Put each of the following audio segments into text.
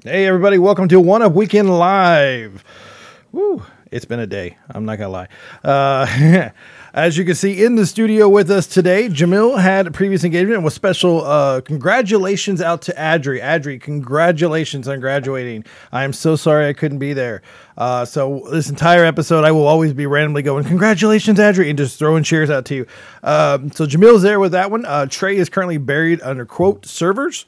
Hey, everybody. Welcome to One Up Weekend Live. Woo. It's been a day. I'm not going to lie. As you can see in the studio with us today, Jamil had a previous engagement and was special. Congratulations out to Adri. Adri, congratulations on graduating. I am so sorry I couldn't be there. So this entire episode, I will always be randomly going, congratulations, Adri, and just throwing cheers out to you. So Jamil's there with that one. Trey is currently buried under, quote, servers.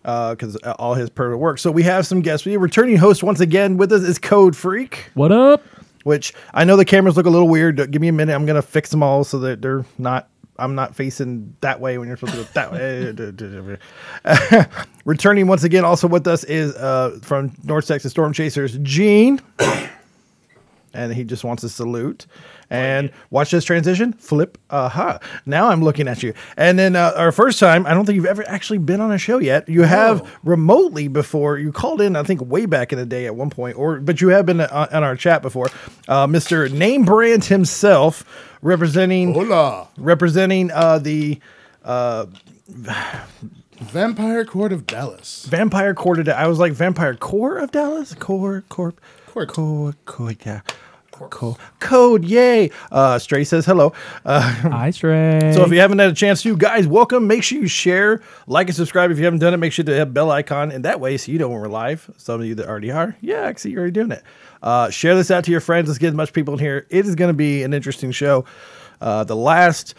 Because all his permit work. So we have some guests. We have returning host once again with us is Code Freak. What up? Which I know the cameras look a little weird. Give me a minute. I'm gonna fix them all so that they're not. I'm not facing that way when you're supposed to go that way. Returning once again, also with us is from North Texas Storm Chasers, Gene. And he just wants a salute. And watch this transition. Flip. Now I'm looking at you. And then our first time, I don't think you've ever actually been on a show yet. You have remotely before. You called in, I think, way back in the day at one point. But you have been on our chat before. Mr. Name Brand himself, representing the Vampire Court of Dallas. Vampire Court of Dallas. I was like, Vampire Core of Dallas? Yeah. Code, yay. Stray says hello. Hi, Stray. So if you haven't had a chance to, guys, welcome. Make sure you share, like, and subscribe. If you haven't done it, make sure to hit bell icon. And that way, so you know when we're live. Some of you that already are. Yeah, I see you're already doing it. Share this out to your friends. Let's get as much people in here. It is going to be an interesting show. The last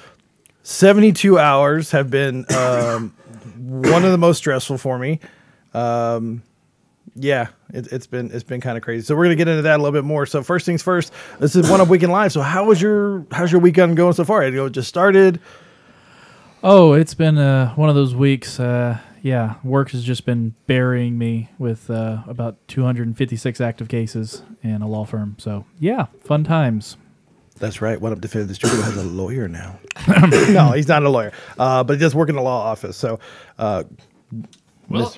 72 hours have been one of the most stressful for me. Yeah, it's been kind of crazy. So we're gonna get into that a little bit more. So first things first, this is One Up Weekend Live. So how's your weekend going so far? It just started. Oh, it's been one of those weeks. Yeah, work has just been burying me with about 256 active cases in a law firm. So yeah, fun times. That's right. One Up Defense Studio has a lawyer now. No, he's not a lawyer, but he does work in the law office. So. Well,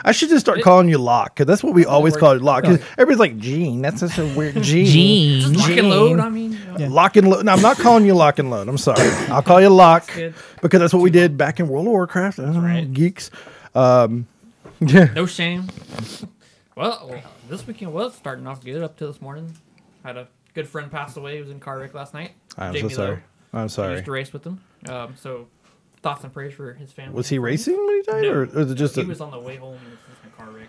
I should just start calling you Lock, because that's what we always call it, Lock. Everybody's like, Gene. That's such a weird Gene. Lock and load, I mean. Yeah. Lock and load. No, I'm not calling you Lock and Load. I'm sorry. I'll call you Lock, because that's what we did back in World of Warcraft. Right. Geeks. No shame. Well, this weekend was starting off good up to this morning. Had a good friend pass away. He was in a car wreck last night. I'm Jamie so sorry. Lowe. I'm I sorry. used to race with him. So thoughts and prayers for his family. Was he racing when he died, No. or was it just he was on the way home. He was in a car wreck.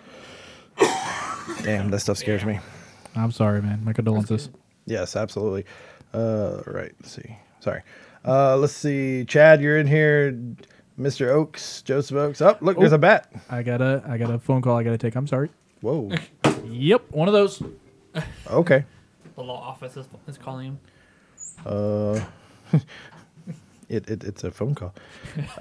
Damn, that stuff scares me. I'm sorry, man. My condolences. Yes, absolutely. Right. Let's see. Sorry. Let's see. Chad, you're in here. Mr. Oaks, Joseph Oaks. Oh, look, there's a bat. I got a phone call I got to take. I'm sorry. Whoa. Yep, one of those. Okay. The law office is calling him. It's a phone call.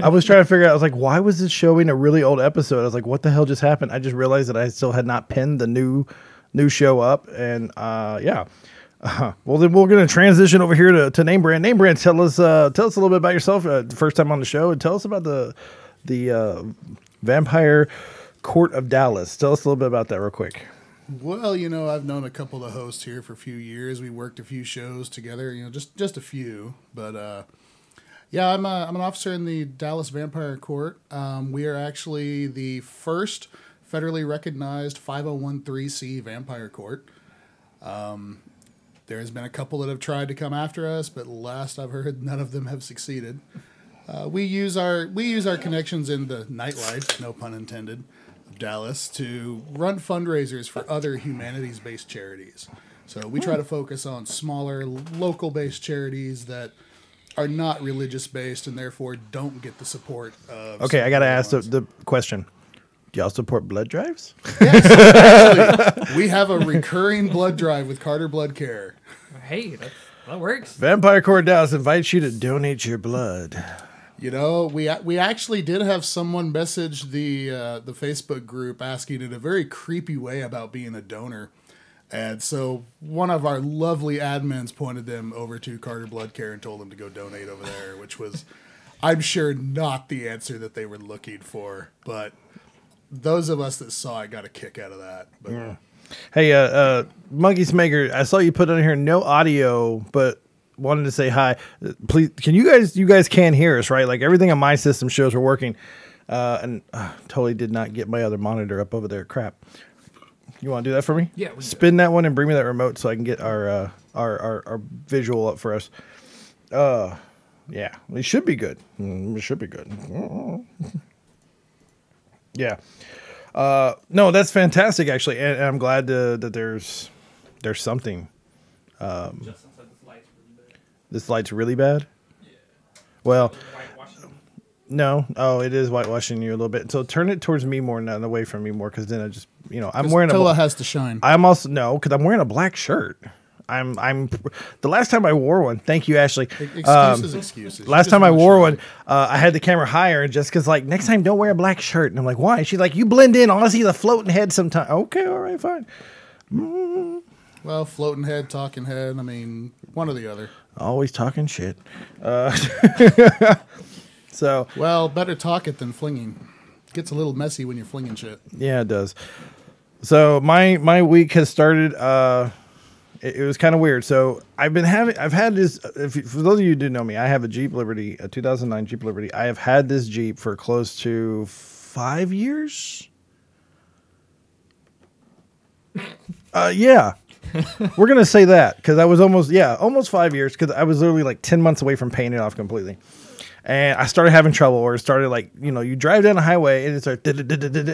I was trying to figure out, I was like, why was this showing a really old episode? I was like, what the hell just happened? I just realized that I still had not pinned the new show up. And yeah. Well, then we're going to transition over here to Name Brand. Name Brand, tell us a little bit about yourself. First time on the show, and tell us about the Vampire Court of Dallas. Tell us a little bit about that real quick. Well, I've known a couple of hosts here for a few years. We worked a few shows together, just a few. But yeah, I'm an officer in the Dallas Vampire Court. We are actually the first federally recognized 501(c) vampire court. There has been a couple that have tried to come after us, but last I've heard, none of them have succeeded. We use our connections in the nightlife, no pun intended, of Dallas to run fundraisers for other humanities-based charities. So we try to focus on smaller, local-based charities that are not religious-based and therefore don't get the support of... Okay, I got to ask the question. Do y'all support blood drives? Yes, actually. We have a recurring blood drive with Carter Blood Care. Hey, that works. Vampire Court Dallas invites you to donate your blood. We actually did have someone message the Facebook group asking in a very creepy way about being a donor. And so one of our lovely admins pointed them over to Carter Blood Care and told them to go donate over there, which was, I'm sure, not the answer that they were looking for. But those of us that saw it got a kick out of that. But, yeah. Hey, Monkey Smaker, I saw you put on here no audio, but wanted to say hi. Please, can you guys can hear us, right? Like everything on my system shows we're working. And totally did not get my other monitor up over there. Crap. You want to do that for me? Yeah, we can do Spin that one and bring me that remote so I can get our visual up for us. Yeah, it should be good. It should be good. Yeah. No, that's fantastic actually, and I'm glad that there's something. Justin said this light's really bad. This light's really bad. Well, Whitewashing. no. Oh, it is whitewashing you a little bit. So turn it towards me more, not away from me more, because then I just, I'm wearing Tilla a. has to shine. I'm also no, because I'm wearing a black shirt. I'm. The last time I wore one. Thank you, Ashley. Excuses. Last time I wore one, I had the camera higher, and Jessica's like, "Next time, don't wear a black shirt." And I'm like, "Why?" She's like, "You blend in. All I see is a floating head sometimes." Okay, all right, fine. Well, floating head, talking head. I mean, one or the other. Always talking shit. So Well, better talk it than flinging. Gets a little messy when you're flinging shit. yeah, it does. So my week has started. It was kind of weird. So I've had this. For those of you who do know me, I have a Jeep Liberty, a 2009 Jeep Liberty. I have had this Jeep for close to 5 years. Yeah. We're going to say that because I was almost 5 years, because I was literally like 10 months away from paying it off completely. And I started having trouble, or it started like, you drive down the highway and it started,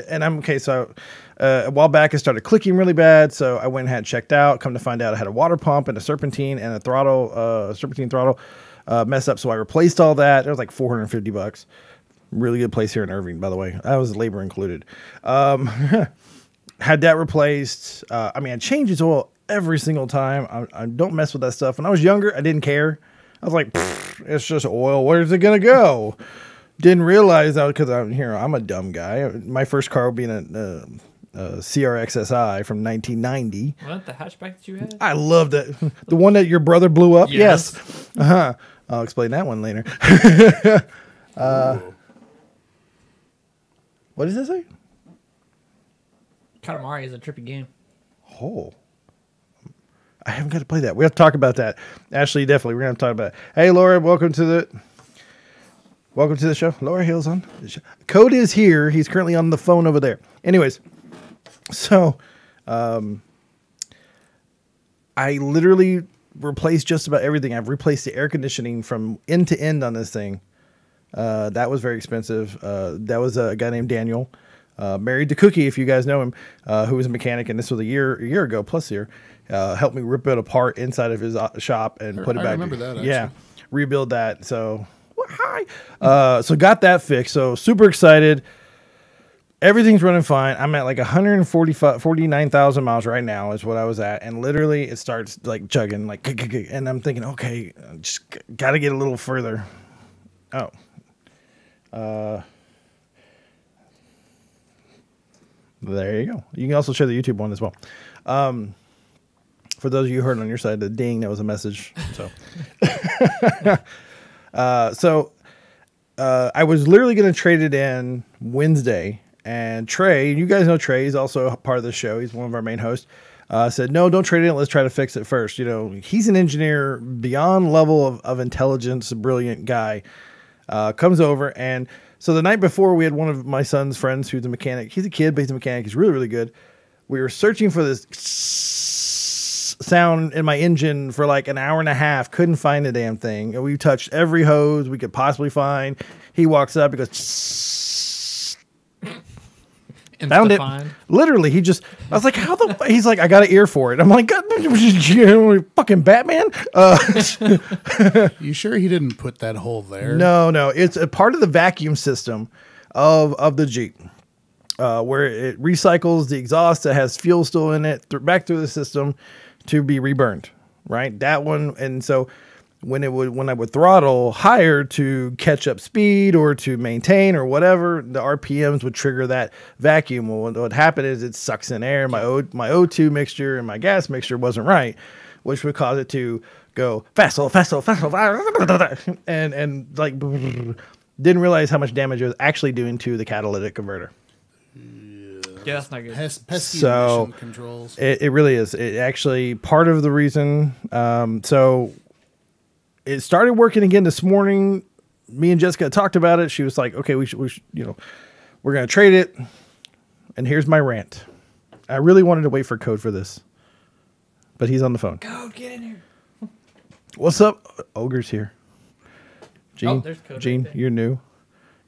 and I'm okay. So a while back, it started clicking really bad. So I went and had it checked out. Come to find out, I had a water pump and a serpentine and a throttle, serpentine throttle mess up. So I replaced all that. It was like $450. Really good place here in Irving, by the way. That was labor included. Had that replaced. I changed its oil every single time. I don't mess with that stuff. When I was younger, I didn't care. I was like, it's just oil. Where's it gonna go? Didn't realize that, because I'm a dumb guy. My first car being a CRX SI from 1990. What, the hatchback that you had? I loved it. The one that your brother blew up. Yes. Yes. I'll explain that one later. What does that say? Katamari is a trippy game. Oh. I haven't got to play that. We have to talk about that. Ashley, definitely. We're going to talk about it. Hey, Laura, welcome to the show. Laura Hill's on the show. Code is here. He's currently on the phone over there. Anyways, so I literally replaced just about everything. I've replaced the air conditioning from end to end on this thing. That was very expensive. That was a guy named Daniel, married to Cookie, if you guys know him, who was a mechanic, and this was a year ago, plus a year. Helped me rip it apart inside of his shop and put it back. I remember that, actually. Yeah, rebuild that. So, hi. So got that fixed. So super excited. Everything's running fine. I'm at like 49,000 miles right now is what I was at. And literally it starts like chugging, like, and I'm thinking, okay, just got to get a little further. Oh. There you go. You can also share the YouTube one as well. For those of you who heard on your side, the ding, that was a message. So, I was literally going to trade it in Wednesday, and Trey, you guys know Trey, he's also a part of the show. He's one of our main hosts. Said, no, don't trade it in. Let's try to fix it first. He's an engineer beyond level of intelligence, a brilliant guy. Comes over, and so the night before, we had one of my son's friends who's a mechanic. He's a kid, but he's a mechanic. He's really, really good. We were searching for this sound in my engine for like an hour and a half. Couldn't find the damn thing. And we touched every hose we could possibly find. He walks up. He goes, found it. Literally, I was like, how the? He's like, I got an ear for it. I'm like, God, fucking Batman. You sure he didn't put that hole there? No. It's a part of the vacuum system of the Jeep, where it recycles the exhaust that has fuel still in it back through the system to be reburned. Right, that one. And so when I would throttle higher to catch up speed or to maintain or whatever, the RPMs would trigger that vacuum. Well, what would happen is it sucks in air. My O2 mixture and my gas mixture wasn't right, which would cause it to go faster, and like didn't realize how much damage it was actually doing to the catalytic converter. Yeah, that's not good. Pesky emission controls. It really is. It actually part of the reason. So it started working again this morning. Me and Jessica talked about it. She was like, "Okay, we should we're going to trade it." And here's my rant. I really wanted to wait for Code for this, but he's on the phone. Code, get in here. What's up? Ogre's here. Gene, there's Code Gene, right there. you're new,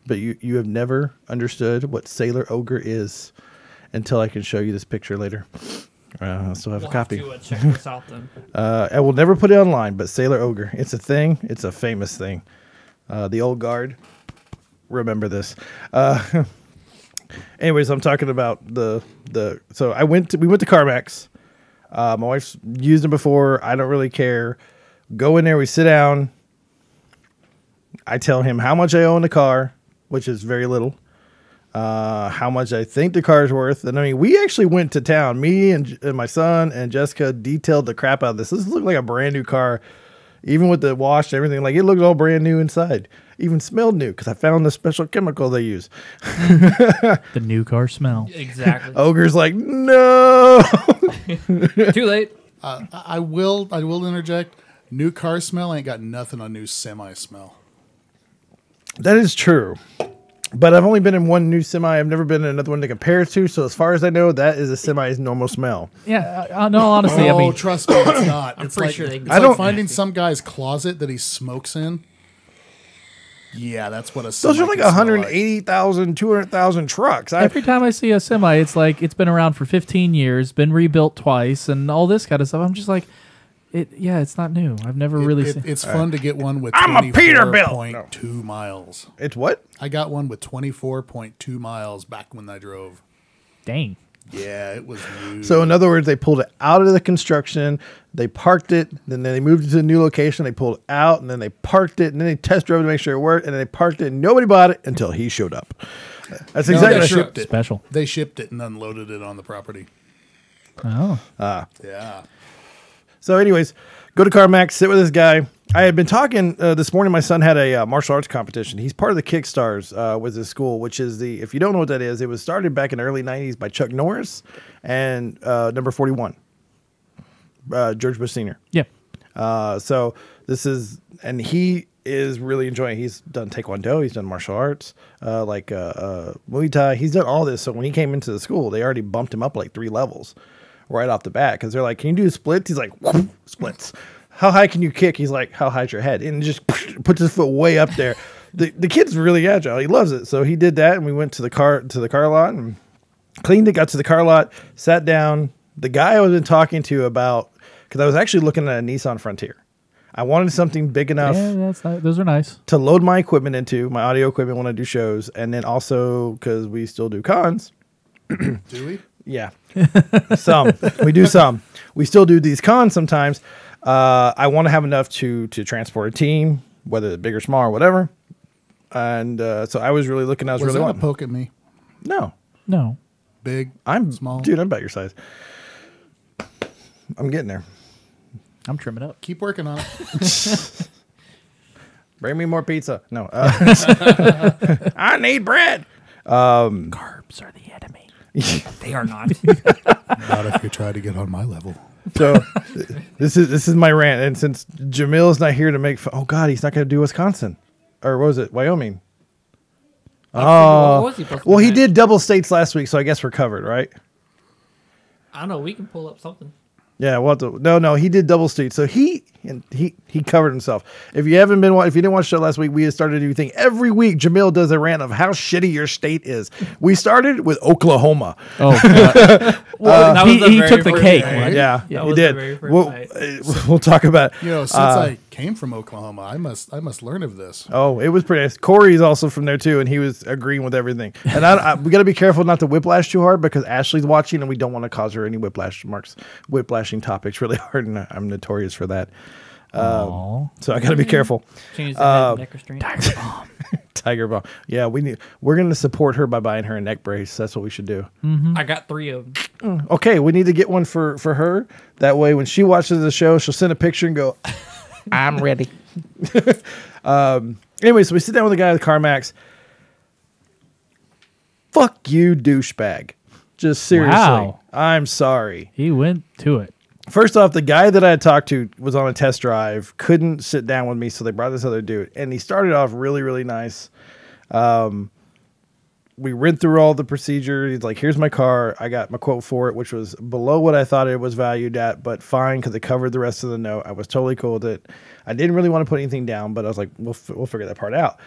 but you have never understood what Sailor Ogre is until I can show you this picture later. I still have We'll a copy. Have to, check this out then. I will never put it online, but Sailor Ogre, it's a thing. It's a famous thing. The old guard, remember this. Anyways, I'm talking about so we went to CarMax. My wife's used them before. I don't really care. Go in there, we sit down. I tell him how much I owe in the car, which is very little. How much I think the car's worth. And I mean, we actually went to town. Me and my son and Jessica detailed the crap out of this. This looked like a brand new car, even with the wash and everything. Like, it looked all brand new inside. Even smelled new because I found the special chemical they use. The new car smell. Exactly. Ogre's like, no. Too late. I will interject. New car smell ain't got nothing on new semi smell. That is true. But I've only been in one new semi. I've never been in another one to compare it to. So as far as I know, that is a semi's normal smell. Yeah, no, honestly, Oh, I mean, trust me, it's not. I'm It's pretty like, sure they. It's I like don't- finding some guy's closet that he smokes in. Yeah, that's what a Those semi are like can smell 180,000, 200,000 trucks. every time I see a semi, it's like it's been around for 15 years, been rebuilt twice, and all this kind of stuff. I'm just like, it's not new. I've never really seen. It's fun to get one with I'm a Peterbilt. 24.2 miles. It's what? I got one with 24.2 miles back when I drove. Dang. Yeah, it was new. So in other words, they pulled it out of the construction, they parked it, then they moved it to a new location, they pulled it out, and then they parked it, and then they test drove to make sure it worked, and then they parked it, and nobody bought it until he showed up. That's No, exactly they what shipped it. Special. They shipped it and unloaded it on the property. Oh. Yeah. So anyways, go to CarMax, sit with this guy. I had been talking this morning. My son had a martial arts competition. He's part of the Kickstars with his school, which is if you don't know what that is, it was started back in the early 90s by Chuck Norris and number 41, George Bush Sr. Yeah. So this is, and he is really enjoying. He's done Taekwondo, he's done martial arts, Muay Thai. He's done all this. So when he came into the school, they already bumped him up like 3 levels right off the bat because they're like, "Can you do splits?" He's like, "Whoop, splits." How high can you kick? He's like, "How high's your head?" And just puts his foot way up there. The kid's really agile. He loves it. So he did that, and we went to the car lot and cleaned it. Got to the car lot, sat down. The guy I was been talking to about, because I was actually looking at a Nissan Frontier. I wanted something big enough Yeah, those are nice. to load my equipment into, my audio equipment when I do shows, and then also because we still do cons. Do we? Yeah, some we do some. We still do these cons sometimes. I want to have enough to transport a team, whether it's big or small or whatever. And so I was really looking. I was Was really that a wanting. poke at me? No, No. Big? I'm Small? dude. I'm about your size. I'm getting there. I'm trimming up. Keep working on it. Bring me more pizza. No, I need bread. Carbs are the enemy. They are not. Not if you try to get on my level. So this is my rant, and since Jamil's not here to make fun, oh god, he's not going to do Wisconsin, or what was it, Wyoming? What was he supposed to Well, he do? did double states last week, so I guess we're covered, right? I don't know. We can pull up something. Yeah, no, he did double states, so he covered himself. If you didn't watch the show last week, we had started a new thing every week. Jamil does a rant of how shitty your state is. We started with Oklahoma. Oh, God. That was the he very took the first cake. day. Right? Yeah, That he was did. the very first We'll, night. we'll talk about it. You know, since I came from Oklahoma, I must learn of this. Oh, it was pretty nice. Corey's also from there too, and he was agreeing with everything. And we got to be careful not to whiplash too hard because Ashley's watching, and we don't want to cause her any whiplashing topics really hard, and I'm notorious for that. Aw. So I got to be careful. Change the head neck restraint. Tiger Bomb. Yeah, we're going to support her by buying her a neck brace. That's what we should do. I got 3 of them. Okay, we need to get one for her. That way, when she watches the show, she'll send a picture and go, "I'm ready." Anyway, so we sit down with the guy at the CarMax. Fuck you, douchebag. Just seriously. Wow. I'm sorry. He went to it. First off, the guy that I had talked to was on a test drive, couldn't sit down with me, so they brought this other dude. And he started off really, really nice. we went through all the procedure. He's like, here's my car. I got my quote for it, which was below what I thought it was valued at, but fine because it covered the rest of the note. I was totally cool with it. I didn't really want to put anything down, but I was like, we'll figure that part out.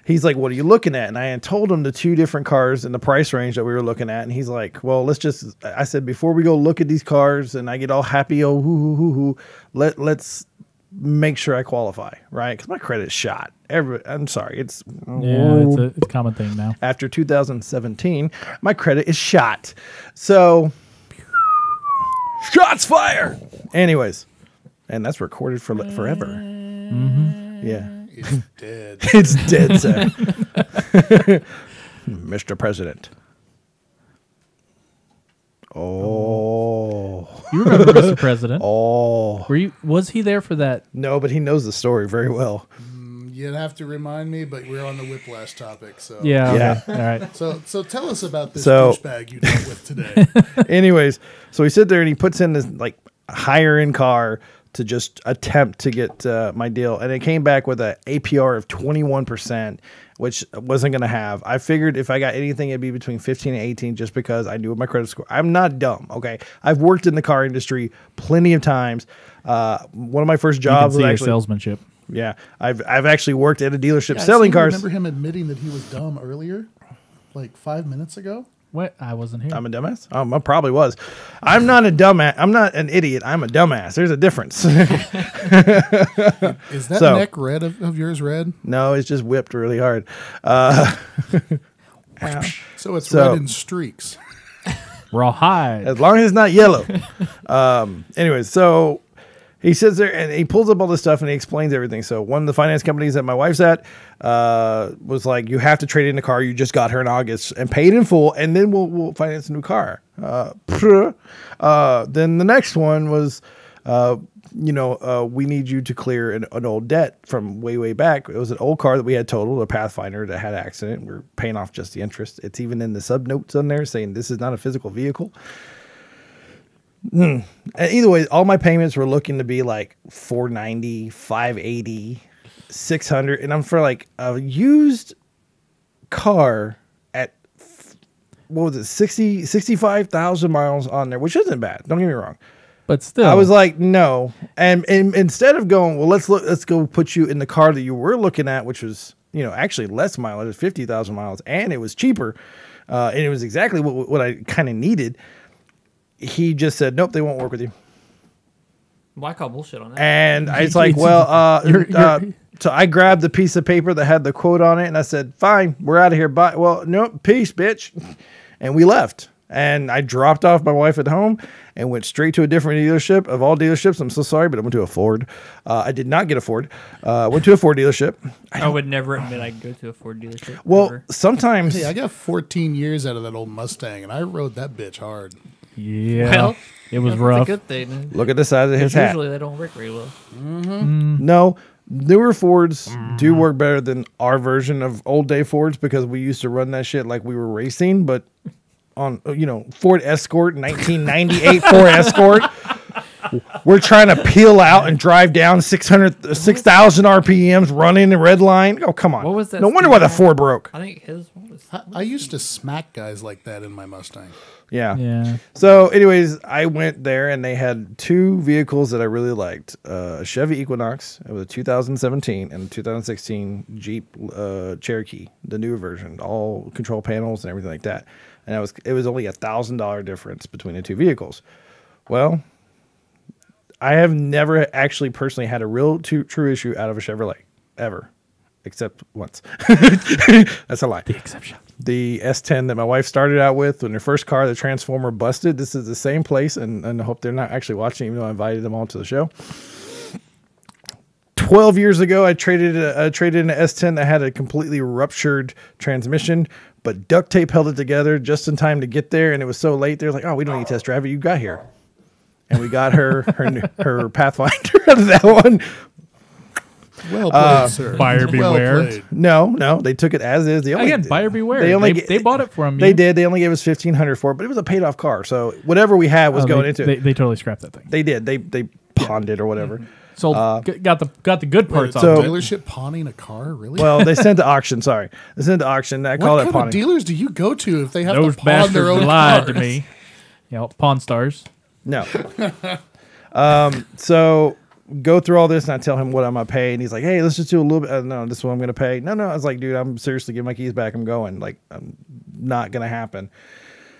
He's like, what are you looking at? And I had told him the 2 different cars in the price range that we were looking at. And he's like, well, I said, before we go look at these cars and I get all happy, let's make sure I qualify, right? Because my credit's shot. I'm sorry. It's a common thing now. After 2017, my credit is shot. So, shots fired. Anyways, and that's recorded for forever. Mm-hmm. Yeah. It's dead. It's dead, sir. Mr. President. Oh. You remember Mr. President? Oh. Was he there for that? No, but he knows the story very well. You'd have to remind me, but we're on the whiplash topic. So Yeah. Okay. Yeah. All right. So tell us about this So- douchebag you dealt with today. Anyways, so he sit there and he puts in this like higher end car to just attempt to get my deal. And it came back with an APR of 21%, which I wasn't going to have. I figured if I got anything, it'd be between 15 and 18 just because I knew my credit score. I'm not dumb, okay? I've worked in the car industry plenty of times. One of my first You can jobs see was your actually... salesmanship. Yeah, I've actually worked at a dealership Yeah, I selling seem to cars. remember him admitting that he was dumb earlier, like 5 minutes ago. What? I wasn't here. I'm a dumbass? I probably was. I'm not a dumbass. I'm not an idiot. I'm a dumbass. There's a difference. Is that So- neck red of yours red? No, it's just whipped really hard. So it's So- red in streaks. Rawhide. As long as it's not yellow. Anyways, so he sits there and he pulls up all this stuff and he explains everything. So one of the finance companies that my wife's at was like, you have to trade in the car you just got her in August and pay it in full, and then we'll finance a new car. Then the next one was, we need you to clear an old debt from way back. It was an old car that we had totaled, a Pathfinder that had an accident. We're paying off just the interest. It's even in the sub notes on there saying this is not a physical vehicle. And either way, all my payments were looking to be like $490, $580, $600, and I'm for like a used car at what was it, 65,000 miles on there, which isn't bad. Don't get me wrong. But still, I was like, no. And instead of going, well, let's go put you in the car that you were looking at, which was, actually less mileage, 50,000 miles, and it was cheaper, and it was exactly what I kind of needed. He just said, nope, they won't work with you. Well, I call bullshit on that. And I was like, well, so I grabbed the piece of paper that had the quote on it, and I said, fine, we're out of here. Bye. Well, no, peace, bitch. And we left. And I dropped off my wife at home and went straight to a different dealership. Of all dealerships, I'm so sorry, but I went to a Ford. I did not get a Ford. Went to a Ford dealership. I would never admit I'd go to a Ford dealership. Well, ever. sometimes... Hey, I got 14 years out of that old Mustang, and I rode that bitch hard. yeah, Well, it was that's rough. a good thing. Look at the size of his hat. Usually they don't work very well. No, newer Fords do work better than our version of old day Fords because we used to run that shit like we were racing, but on, Ford Escort, 1998 Ford Escort. We're trying to peel out and drive down 6,000 RPMs running the red line. Oh, come on. What was that No wonder why the speed Ford broke. I think his one was. I used to smack guys like that in my Mustang. Yeah. Yeah, So, anyways, I went there and they had 2 vehicles that I really liked: a Chevy Equinox, it was a 2017, and a 2016 Jeep Cherokee, the newer version, all control panels and everything like that. And it was only $1,000 difference between the 2 vehicles. Well, I have never actually personally had a real true issue out of a Chevrolet ever, except once. That's a lie. the exception. The S10 that my wife started out with when her first car, the Transformer, busted. This is the same place, and I hope they're not actually watching, even though I invited them all to the show. 12 years ago, I traded in an S10 that had a completely ruptured transmission, but duct tape held it together just in time to get there, and it was so late. They're like, oh, we don't need to test drive it. You got here. And we got her Pathfinder out of that one. Well played, sir. Buyer beware. played. No, they took it as is. Again, buyer beware. They bought it from you. They did. They only gave us $1,500 for it, but it was a paid off car. So whatever we had was going into it. They totally scrapped that thing. They did. They pawned it or whatever. Sold. Got the good parts Wait, off. so- of it. dealership pawning a car, really? Well, they sent to auction. Sorry, they sent to auction. I call what that kind pawning. of dealers do you go to if they have Those to pawn their bastards own lied cars? to me. Pawn Stars. No. So go through all this, and I tell him what I'm gonna pay, and he's like, "Hey, let's just do a little bit." No, this is what I'm gonna pay. No. I was like, "Dude, I'm seriously getting my keys back. I'm going. Like, I'm not gonna happen."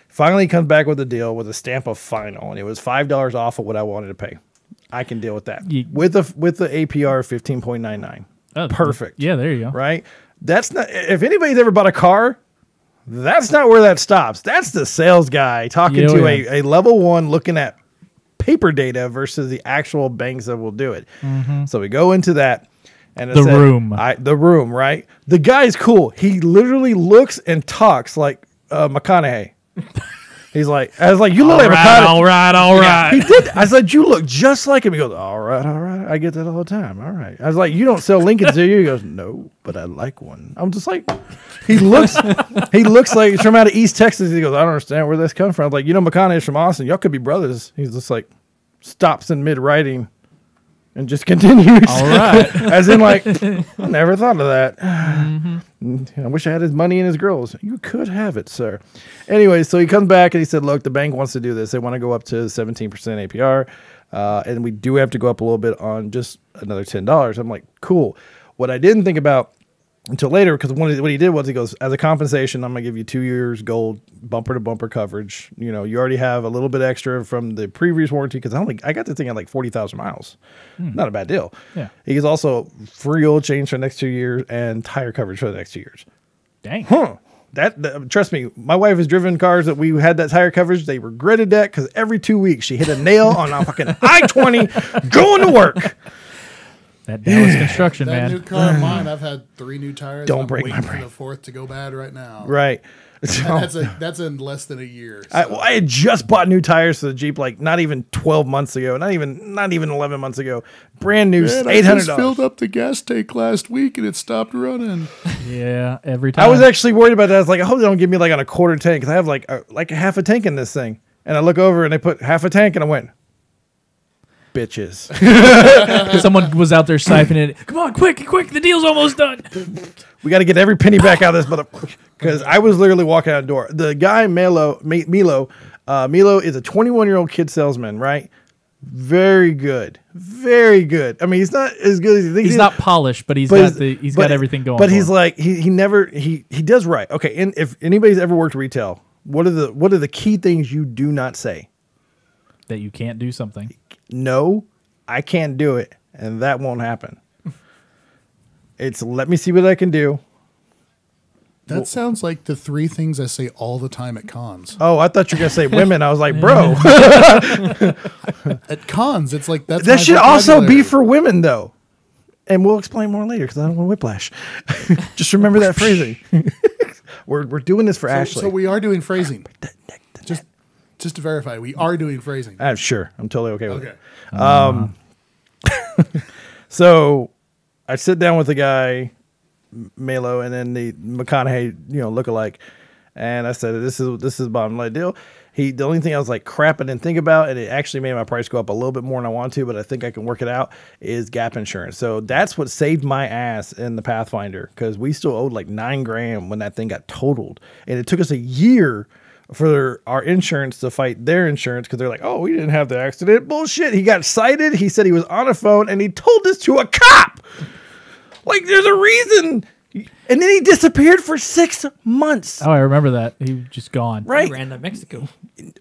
Finally, he comes back with a deal with a stamp of final, and it was $5 off of what I wanted to pay. I can deal with that with the APR 15.99. Oh, Perfect. Yeah, there you go. Right. That's not. If anybody's ever bought a car, that's not where that stops. That's the sales guy talking Yeah, to yeah. a level one looking at paper data versus the actual banks that will do it. So we go into that. And it The said- room. the room, right? The guy's cool. He literally looks and talks like McConaughey. He's like, I was like, you look like McConaughey. All right. He did. I said, you look just like him. He goes, all right. I get that all the time. All right. I was like, you don't sell Lincolns, do you? He goes, no, but I like one. I'm just like, he looks like he's from out of East Texas. He goes, I don't understand where this comes from. I'm like, McConaughey's from Austin. Y'all could be brothers. He's just like, stops in mid writing and just continues. All right. As in, like, I never thought of that. I wish I had his money and his girls. You could have it, sir. Anyway, so he comes back and he said, look, the bank wants to do this. They want to go up to 17% APR. And we do have to go up a little bit on just another $10. I'm like, cool. What I didn't think about until later, because what he did was he goes, as a compensation, I'm going to give you 2 years gold bumper to bumper coverage. You already have a little bit extra from the previous warranty, because I got this thing at like 40,000 miles. Not a bad deal. Yeah. He gets also free oil change for the next 2 years and tire coverage for the next 2 years. Dang. That trust me, my wife has driven cars that we had that tire coverage. They regretted that because every 2 weeks she hit a nail on a fucking I-20 going to work. That Dallas construction, That new man. car of mine, I've had 3 new tires. Don't and I'm break my waiting brain. for the fourth to go bad right now. Right. And So, that's in less than a year. So. I had just bought new tires for the Jeep, like not even 12 months ago, not even 11 months ago. Brand new, Man, I just filled $800. up the gas tank last week and it stopped running. Yeah, every time. I was actually worried about that. I was like, I hope they don't give me like on a quarter tank, because I have like a half a tank in this thing. And I look over and they put half a tank, and I went, bitches. Someone was out there siphoning it. Come on, quick, the deal's almost done. We got to get every penny back out of this motherfucker. Because I was literally walking out the door. The guy, Milo is a 21-year-old kid salesman, right? Very good. Very good. I mean, he's not as good as you think. He's not polished, but he's got everything going. But for he's him. like, he does right. Okay, and if anybody's ever worked retail, what are the key things you do not say? that you can't do something. No, I can't do it, and that won't happen. It's let me see what I can do. That sounds like the 3 things I say all the time at cons. Oh, I thought you were gonna say women. I was like, bro, At cons, it's like that's that my should also be vocabulary. for women, though. And we'll explain more later because I don't want whiplash. Just remember that phrasing. we're doing this for Ashley. So we are doing phrasing. Just to verify, we are doing phrasing. Sure, I'm totally okay with Okay. it. So I sit down with the guy, Melo, and then the McConaughey, lookalike, and I said, "This is bottom line deal." The only thing I was like, crap, I didn't think about, and it actually made my price go up a little bit more than I want to, but I think I can work it out, is gap insurance. So that's what saved my ass in the Pathfinder, because we still owed like $9,000 when that thing got totaled, and it took us a year for our insurance to fight their insurance, because they're like, oh, we didn't have the accident. Bullshit. He got cited. He said he was on a phone, and he told this to a cop. Like, there's a reason. And then he disappeared for 6 months. Oh, I remember that. He was just gone. Right? He ran to Mexico.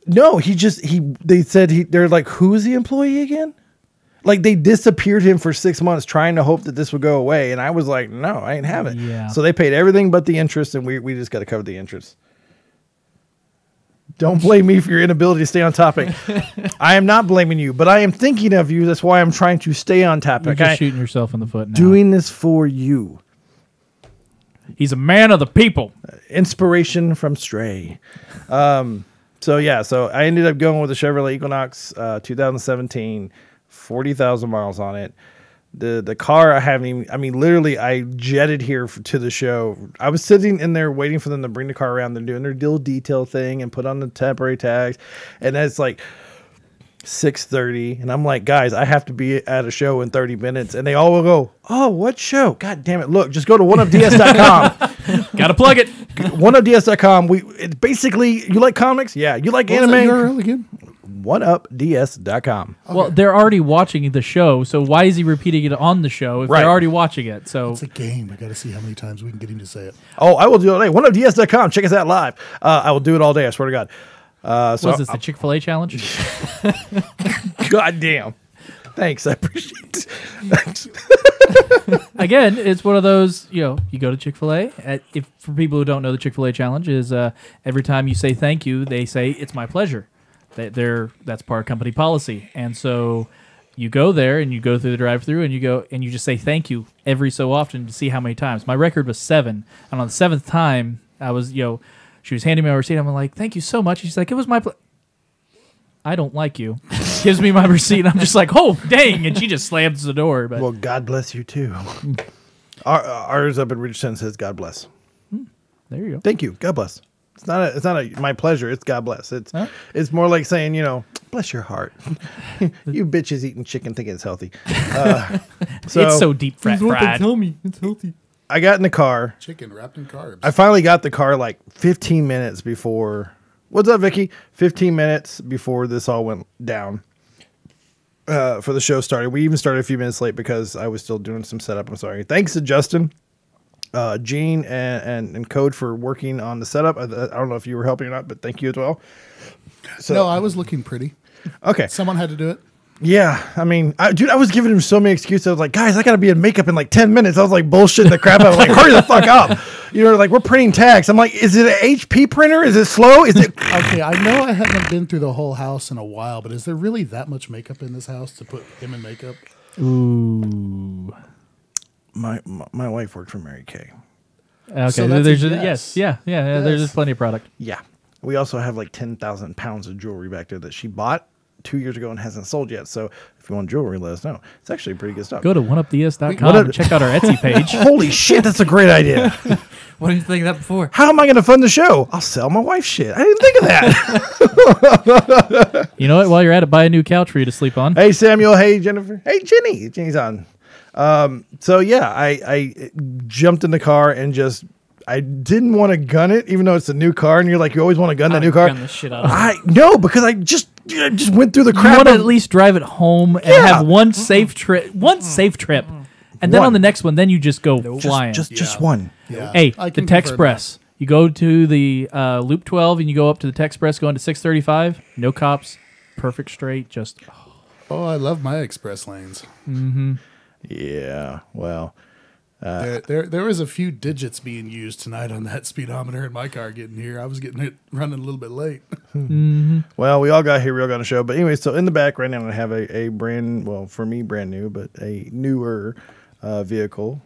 No, they said they're like, who is the employee again? Like, they disappeared him for 6 months trying to hope that this would go away. And I was like, no, I ain't have it. Yeah. So they paid everything but the interest, and we just got to cover the interest. Don't blame me for your inability to stay on topic. I am not blaming you, but I am thinking of you. That's why I'm trying to stay on topic. You're just shooting yourself in the foot now. Doing this for you. He's a man of the people. Inspiration from Stray. So I ended up going with the Chevrolet Equinox 2017, 40,000 miles on it. The car I haven't even, I mean, literally I jetted here to the show. I was sitting in there waiting for them to bring the car around. They're doing their detail thing and put on the temporary tags. And it's like, 6:30, and I'm like, guys, I have to be at a show in 30 minutes, and they all will go, oh, what show? God damn it! Look, just go to oneupds.com. Gotta plug it. Oneupds.com. It's basically, you like comics? Yeah. You like What was anime? that URL again? Oneupds.com. Well, they're already watching the show, so why is he repeating it on the show if Right. they're already watching it? So It's a game. I got to see how many times we can get him to say it. Oh, I will do it all day. Oneupds.com. Check us out live. I will do it all day. I swear to God. So what's this, the Chick-fil-A challenge? God damn. Thanks. I appreciate it. Again, it's one of those, you go to Chick-fil-A. If for people who don't know, the Chick-fil-A challenge is every time you say thank you, they say it's my pleasure. That's part of company policy. And so you go there and you go through the drive-thru and you just say thank you every so often to see how many times. My record was 7, and on the 7th time, I was, she was handing me my receipt. I'm like, thank you so much. She's like, it was my I don't like you. Gives me my receipt, and I'm just like, oh, dang. And she just slams the door. But Well, God bless you, too. Ours up in Richardson says, God bless. there you go. Thank you. God bless. It's not a my pleasure. It's God bless. It's more like saying, bless your heart. You bitches eating chicken thinking it's healthy. It's so deep fried. Tell me it's healthy. I got in the car. Chicken wrapped in carbs. I finally got the car like 15 minutes before. What's up, Vicky? 15 minutes before this all went down for the show started. We even started a few minutes late because I was still doing some setup. I'm sorry. Thanks to Justin, Gene, and Code for working on the setup. I don't know if you were helping or not, but thank you as well. So, No, I was looking pretty. okay. Someone had to do it. Yeah, I mean, dude, I was giving him so many excuses. I was like, guys, I got to be in makeup in like 10 minutes. I was like bullshitting the crap out. I was like, hurry the fuck up. Like, we're printing tags. I'm like, is it an HP printer? Is it slow? Is it? Okay, I know I haven't been through the whole house in a while, but is there really that much makeup in this house to put him in makeup? Ooh. My wife worked for Mary Kay. Okay, So that's there's a yes. yes. Yeah. There's just plenty of product. Yeah. We also have like 10,000 pounds of jewelry back there that she bought 2 years ago and hasn't sold yet. So if you want jewelry, let us know. It's actually pretty good stuff. Go to oneupds.com and check out our Etsy page. Holy shit, that's a great idea. What did you think of that before? How am I going to fund the show? I'll sell my wife's shit. I didn't think of that. You know what? While you're at it, buy a new couch for you to sleep on. Hey, Samuel. Hey, Jennifer. Hey, Jenny. Jenny's on. So yeah, I jumped in the car and I didn't want to gun it, even though it's a new car, and you're like, you always want to gun that new car. Gun the shit out of it. No, because I just went through the You crap. want to of- at least drive it home and Yeah. have one safe trip. And then One. on the next one, then you just go flying. just one. Yeah. Hey, I the can confirm Techspress. You go to the Loop 12 and you go up to the Techspress going to 635. No cops. Perfect straight. Just that. Oh, I love my express lanes. Yeah. Well. There was a few digits being used tonight on that speedometer in my car getting here. I was getting it running a little bit late. Well, we all got here. We all got on a show. But anyway, so in the back right now, I have a for me, brand new, but a newer vehicle.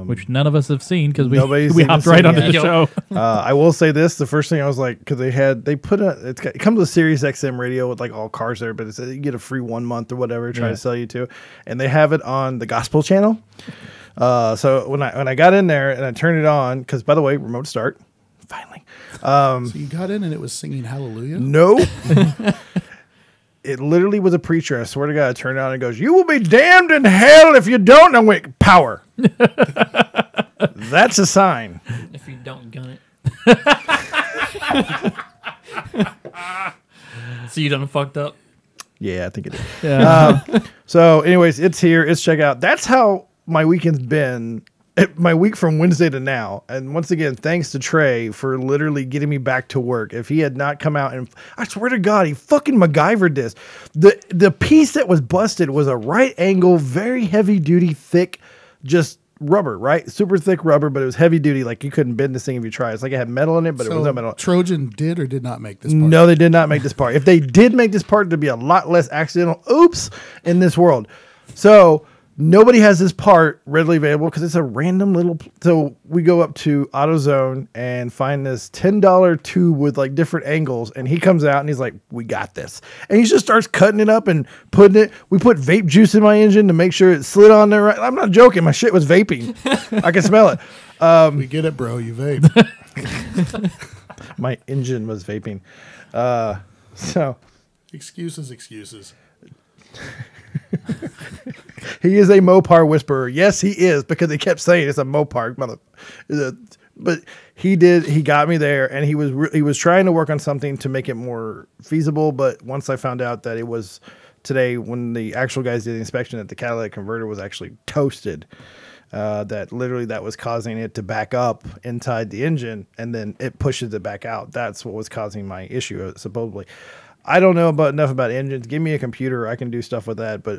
which none of us have seen because Nobody's we even hopped right seen onto it. the show. I will say this: the first thing I was like, because it comes with Sirius XM radio with like all cars there, but you get a free 1 month or whatever, try to sell you to, and they have it on the gospel channel. So when I got in there and I turned it on, because by the way, remote start, finally. So you got in and it was singing Hallelujah. No. It literally was a preacher. I swear to God, I turned it on and it goes, "You will be damned in hell if you don't." And I went, power. That's a sign. If you don't gun it. So you done fucked up. Yeah, I think it is. Yeah. So, anyways, it's here. It's check out. That's how my weekend's been. My week from Wednesday to now. And once again, thanks to Trey for literally getting me back to work. If he had not come out and I swear to God, he fucking MacGyvered this. The piece that was busted was a right angle, very heavy duty, thick, just rubber, right? Super thick rubber, but it was heavy duty. Like you couldn't bend this thing if you tried. It's like it had metal in it, but it So was no metal. Trojan did or did not make this part? No, they did not make this part. If they did make this part, there'd be a lot less accidental oops in this world. So nobody has this part readily available because it's a random little. So we go up to AutoZone and find this $10 tube with like different angles, and he comes out and he's like, "We got this," and he just starts cutting it up and putting it. We put vape juice in my engine to make sure it slid on there. Right. I'm not joking. My shit was vaping. I can smell it. We get it, bro. You vape. My engine was vaping. So. Excuses. He is a Mopar whisperer. Yes, he is, because he kept saying it's a Mopar mother. But he got me there, and he was trying to work on something to make it more feasible. But once I found out that it was today, when the actual guys did the inspection, that the catalytic converter was actually toasted, that literally that was causing it to back up inside the engine, and then it pushes it back out. That's what was causing my issue, supposedly. I don't know enough about engines. Give me a computer, I can do stuff with that. But